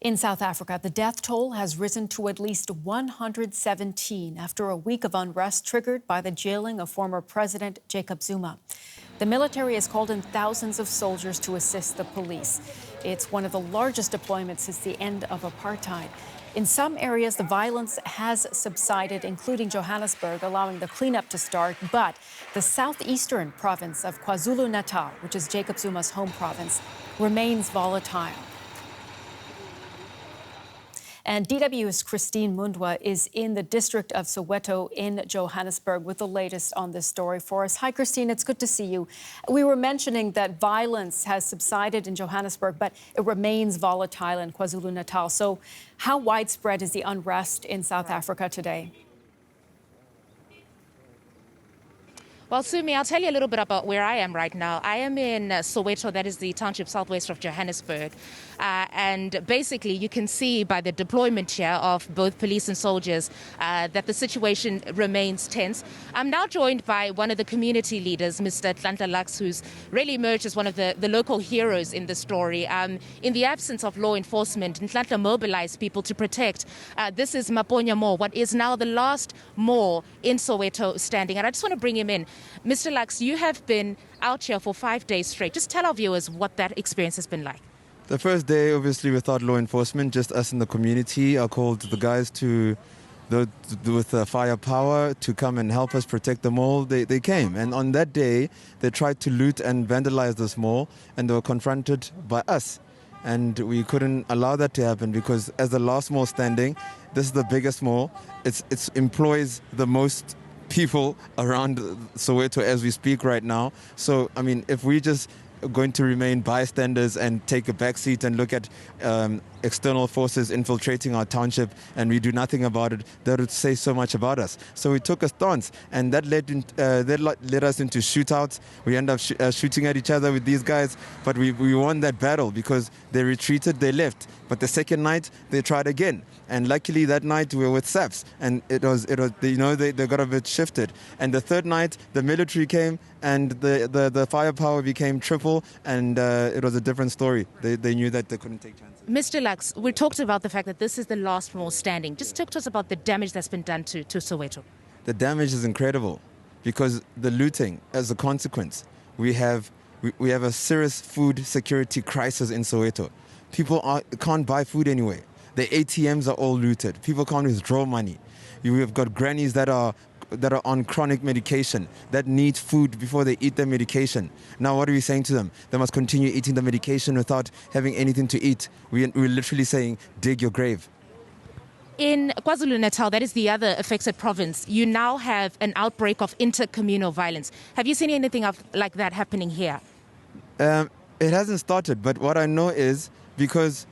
In South Africa, the death toll has risen to at least 117 after a week of unrest triggered by the jailing of former President Jacob Zuma. The military has called in thousands of soldiers to assist the police. It's one of the largest deployments since the end of apartheid. In some areas, the violence has subsided, including Johannesburg, allowing the cleanup to start. But the southeastern province of KwaZulu-Natal, which is Jacob Zuma's home province, remains volatile. And DW's Christine Mundwa is in the district of Soweto in Johannesburg with the latest on this story for us. Hi, Christine. It's good to see you. We were mentioning that violence has subsided in Johannesburg, but it remains volatile in KwaZulu-Natal. So how widespread is the unrest in South Africa today? Well, Sumi, I'll tell you a little bit about where I am right now. I am in Soweto, that is the township southwest of Johannesburg. And basically, you can see by the deployment here of both police and soldiers that the situation remains tense. I'm now joined by one of the community leaders, Mr. Nhlanhla Lux, who's really emerged as one of the local heroes in the story. In the absence of law enforcement, Nhlanhla mobilized people to protect. This is Maponya Mall, what is now the last mall in Soweto standing. And I just want to bring him in. Mr. Lux, you have been out here for 5 days straight. Just tell our viewers what that experience has been like. The first day, obviously, without law enforcement, just us in the community. I called the guys with firepower to come and help us protect the mall. They came, and on that day, they tried to loot and vandalize this mall, and they were confronted by us. And we couldn't allow that to happen because as the last mall standing, this is the biggest mall. It employs the most people around Soweto as we speak right now. So, I mean, if we just going to remain bystanders and take a back seat and look at external forces infiltrating our township and we do nothing about it, that would say so much about us. So we took a stance, and that led us into shootouts. We ended up shooting at each other with these guys, but we won that battle because they retreated, they left. But the second night, they tried again. And luckily that night we were with SAPS, and it was they got a bit shifted. And the third night, the military came, and the firepower became triple, and it was a different story. They knew that they couldn't take chances. Mr. Lux, we talked about the fact that this is the last mall standing. Just talk to us about the damage that's been done to Soweto. The damage is incredible because the looting, as a consequence, we have a serious food security crisis in Soweto. People can't buy food anyway. The ATMs are all looted. People can't withdraw money. We have got grannies that are on chronic medication that need food before they eat their medication. Now, what are we saying to them? They must continue eating the medication without having anything to eat. We're literally saying, dig your grave. In KwaZulu-Natal, that is the other affected province, you now have an outbreak of intercommunal violence. Have you seen anything like that happening here? It hasn't started, but what I know is because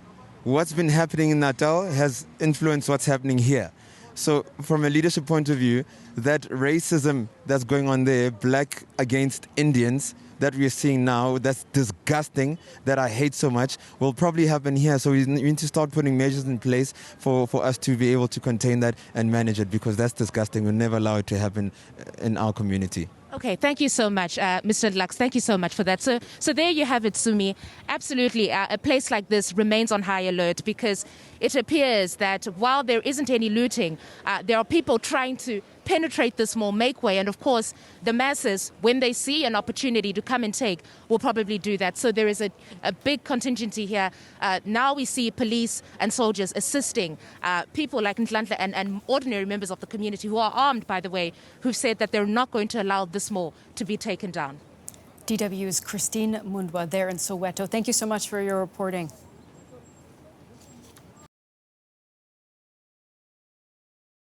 what's been happening in Natal has influenced what's happening here. So from a leadership point of view, that racism that's going on there, black against Indians, that we're seeing now, that's disgusting, that I hate so much, will probably happen here. So we need to start putting measures in place for us to be able to contain that and manage it, because that's disgusting. We'll never allow it to happen in our community. Okay, thank you so much, Mr. Lux. Thank you so much for that. So there you have it, Sumi. Absolutely, a place like this remains on high alert because it appears that while there isn't any looting, there are people trying to penetrate this mall, make way, and of course, the masses, when they see an opportunity to come and take, will probably do that. So there is a big contingency here. Now we see police and soldiers assisting people like Nhlanhla and ordinary members of the community who are armed, by the way, who've said that they're not going to allow this mall to be taken down. DW's Christine Mundwa there in Soweto. Thank you so much for your reporting.